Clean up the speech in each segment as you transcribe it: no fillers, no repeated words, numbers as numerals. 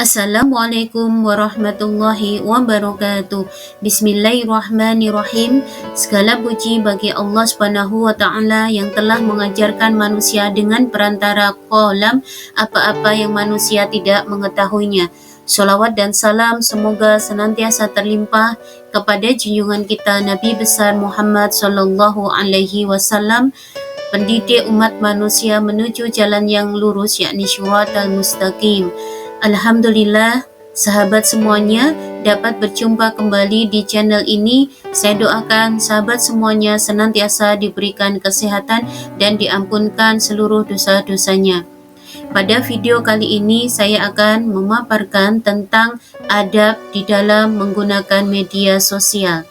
Assalamualaikum warahmatullahi wabarakatuh. Bismillahirrahmanirrahim. Segala puji bagi Allah Subhanahu wa taala yang telah mengajarkan manusia dengan perantara qalam apa-apa yang manusia tidak mengetahuinya. Salawat dan salam semoga senantiasa terlimpah kepada junjungan kita Nabi besar Muhammad sallallahu alaihi wasallam, pendidik umat manusia menuju jalan yang lurus, yakni syiratal mustaqim. Alhamdulillah, sahabat semuanya dapat berjumpa kembali di channel ini. Saya doakan sahabat semuanya senantiasa diberikan kesehatan dan diampunkan seluruh dosa-dosanya. Pada video kali ini saya akan memaparkan tentang adab di dalam menggunakan media sosial.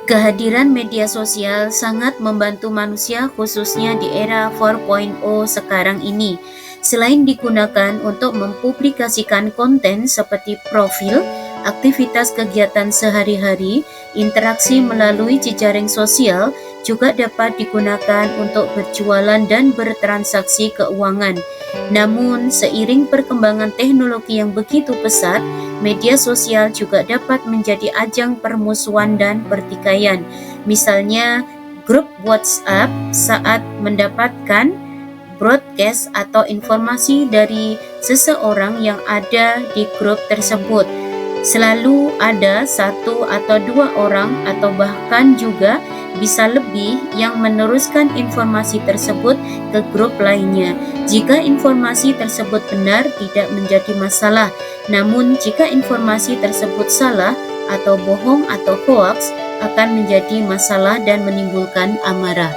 Kehadiran media sosial sangat membantu manusia khususnya di era 4.0 sekarang ini. Selain digunakan untuk mempublikasikan konten seperti profil, aktivitas kegiatan sehari-hari, interaksi melalui jejaring sosial juga dapat digunakan untuk berjualan dan bertransaksi keuangan. Namun, seiring perkembangan teknologi yang begitu pesat, media sosial juga dapat menjadi ajang permusuhan dan pertikaian. Misalnya, grup WhatsApp saat mendapatkan broadcast atau informasi dari seseorang yang ada di grup tersebut. Selalu ada satu atau dua orang atau bahkan juga bisa lebih yang meneruskan informasi tersebut ke grup lainnya. Jika informasi tersebut benar, tidak menjadi masalah. Namun jika informasi tersebut salah atau bohong atau hoax, akan menjadi masalah dan menimbulkan amarah.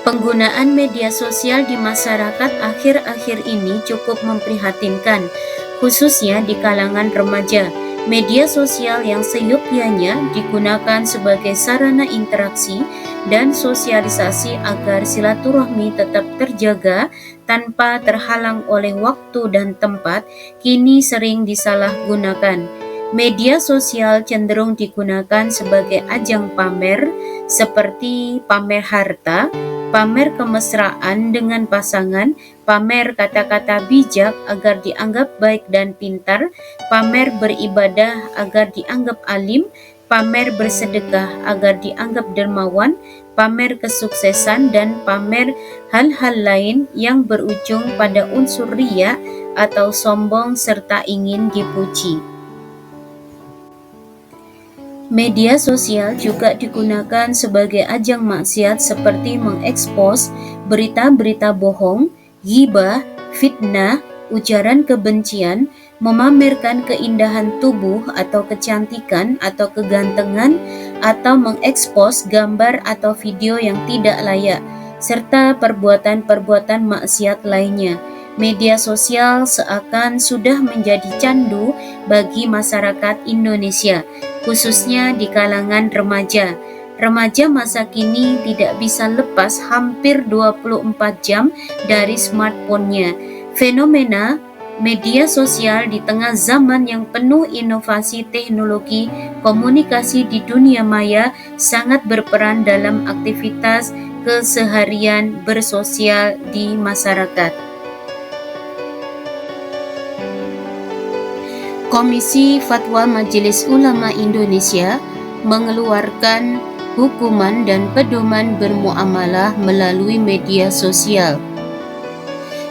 Penggunaan media sosial di masyarakat akhir-akhir ini cukup memprihatinkan, khususnya di kalangan remaja. Media sosial yang seyogyanya digunakan sebagai sarana interaksi dan sosialisasi agar silaturahmi tetap terjaga tanpa terhalang oleh waktu dan tempat, kini sering disalahgunakan. Media sosial cenderung digunakan sebagai ajang pamer, seperti pamer harta, pamer kemesraan dengan pasangan, pamer kata-kata bijak agar dianggap baik dan pintar, pamer beribadah agar dianggap alim, pamer bersedekah agar dianggap dermawan, pamer kesuksesan, dan pamer hal-hal lain yang berujung pada unsur riya atau sombong serta ingin dipuji. Media sosial juga digunakan sebagai ajang maksiat seperti mengekspos berita-berita bohong, ghibah, fitnah, ujaran kebencian, memamerkan keindahan tubuh atau kecantikan atau kegantengan, atau mengekspos gambar atau video yang tidak layak, serta perbuatan-perbuatan maksiat lainnya. Media sosial seakan sudah menjadi candu bagi masyarakat Indonesia, khususnya di kalangan remaja. Remaja masa kini tidak bisa lepas hampir 24 jam dari smartphone-nya. Fenomena media sosial di tengah zaman yang penuh inovasi teknologi komunikasi di dunia maya sangat berperan dalam aktivitas keseharian bersosial di masyarakat. Komisi Fatwa Majelis Ulama Indonesia mengeluarkan hukuman dan pedoman bermuamalah melalui media sosial.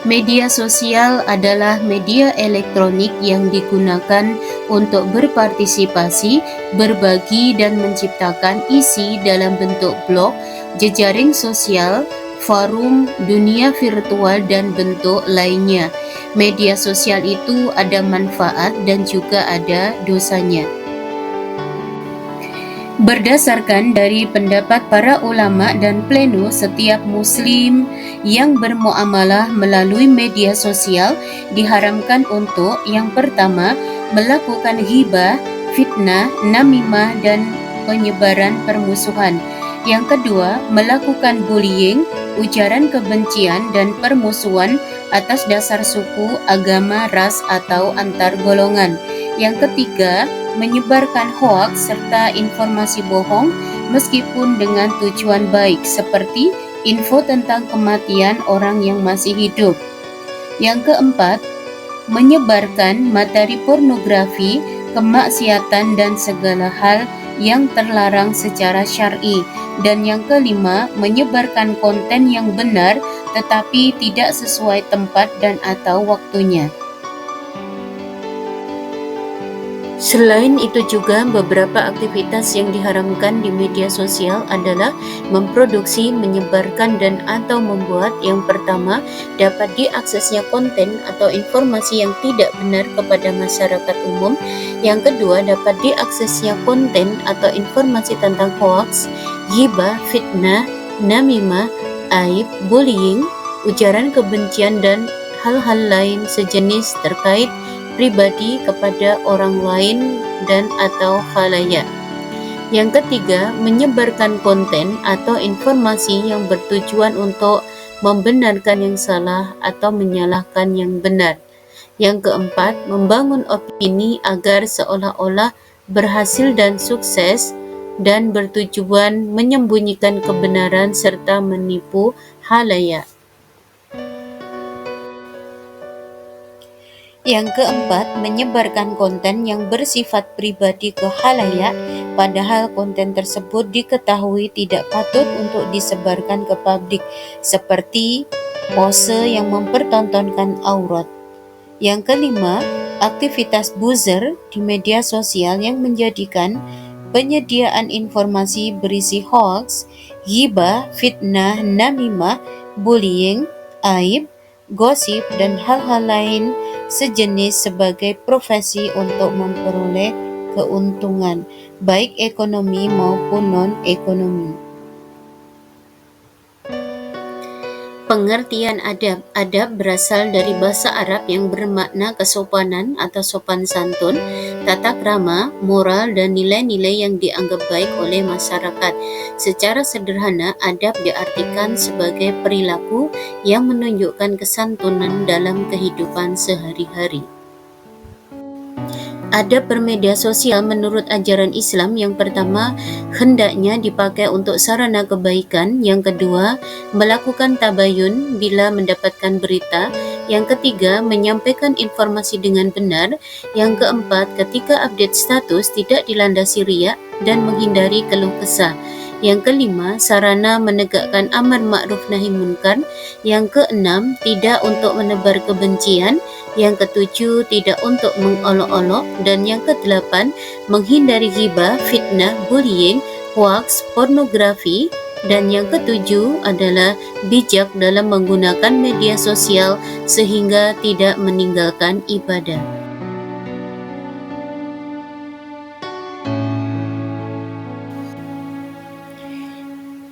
Media sosial adalah media elektronik yang digunakan untuk berpartisipasi, berbagi, dan menciptakan isi dalam bentuk blog, jejaring sosial, forum, dunia virtual, dan bentuk lainnya. Media sosial itu ada manfaat dan juga ada dosanya. Berdasarkan dari pendapat para ulama dan pleno, setiap muslim yang bermuamalah melalui media sosial diharamkan untuk yang pertama, melakukan ghibah, fitnah, namimah, dan penyebaran permusuhan. Yang kedua, melakukan bullying, ujaran kebencian dan permusuhan atas dasar suku, agama, ras, atau antar golongan. Yang ketiga, menyebarkan hoaks serta informasi bohong meskipun dengan tujuan baik, seperti info tentang kematian orang yang masih hidup. Yang keempat, menyebarkan materi pornografi, kemaksiatan dan segala hal yang terlarang secara syar'i. Dan yang kelima, menyebarkan konten yang benar tetapi tidak sesuai tempat dan atau waktunya. Selain itu juga beberapa aktivitas yang diharamkan di media sosial adalah memproduksi, menyebarkan dan atau membuat yang pertama dapat diaksesnya konten atau informasi yang tidak benar kepada masyarakat umum, yang kedua dapat diaksesnya konten atau informasi tentang hoaks, ghibah, fitnah, namimah, aib, bullying, ujaran kebencian dan hal-hal lain sejenis terkait pribadi kepada orang lain dan atau khalayak. Yang ketiga, menyebarkan konten atau informasi yang bertujuan untuk membenarkan yang salah atau menyalahkan yang benar. Yang keempat, membangun opini agar seolah-olah berhasil dan sukses dan bertujuan menyembunyikan kebenaran serta menipu khalayak. Yang keempat, menyebarkan konten yang bersifat pribadi ke khalayak, padahal konten tersebut diketahui tidak patut untuk disebarkan ke publik, seperti pose yang mempertontonkan aurat. Yang kelima, aktivitas buzzer di media sosial yang menjadikan penyediaan informasi berisi hoax, ghibah, fitnah, namimah, bullying, aib, gosip, dan hal-hal lain sejenis sebagai profesi untuk memperoleh keuntungan, baik ekonomi maupun non-ekonomi. Pengertian adab. Adab berasal dari bahasa Arab yang bermakna kesopanan atau sopan santun, tata krama, moral, dan nilai-nilai yang dianggap baik oleh masyarakat. Secara sederhana, adab diartikan sebagai perilaku yang menunjukkan kesantunan dalam kehidupan sehari-hari. Adab bermedia sosial menurut ajaran Islam yang pertama hendaknya dipakai untuk sarana kebaikan, yang kedua melakukan tabayun bila mendapatkan berita, yang ketiga menyampaikan informasi dengan benar, yang keempat ketika update status tidak dilandasi riak dan menghindari keluh kesah, yang kelima sarana menegakkan amar ma'ruf nahi munkar, yang keenam tidak untuk menebar kebencian, yang ketujuh tidak untuk mengolok-olok, dan yang kedelapan menghindari ghibah, fitnah, bullying, hoaks, pornografi, dan yang ketujuh adalah bijak dalam menggunakan media sosial sehingga tidak meninggalkan ibadah.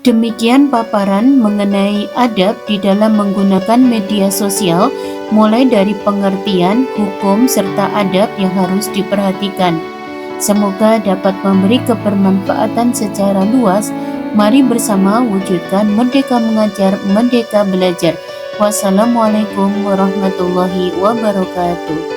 Demikian paparan mengenai adab di dalam menggunakan media sosial, mulai dari pengertian, hukum, serta adab yang harus diperhatikan. Semoga dapat memberi kebermanfaatan secara luas. Mari bersama wujudkan Merdeka Mengajar, Merdeka Belajar. Wassalamualaikum warahmatullahi wabarakatuh.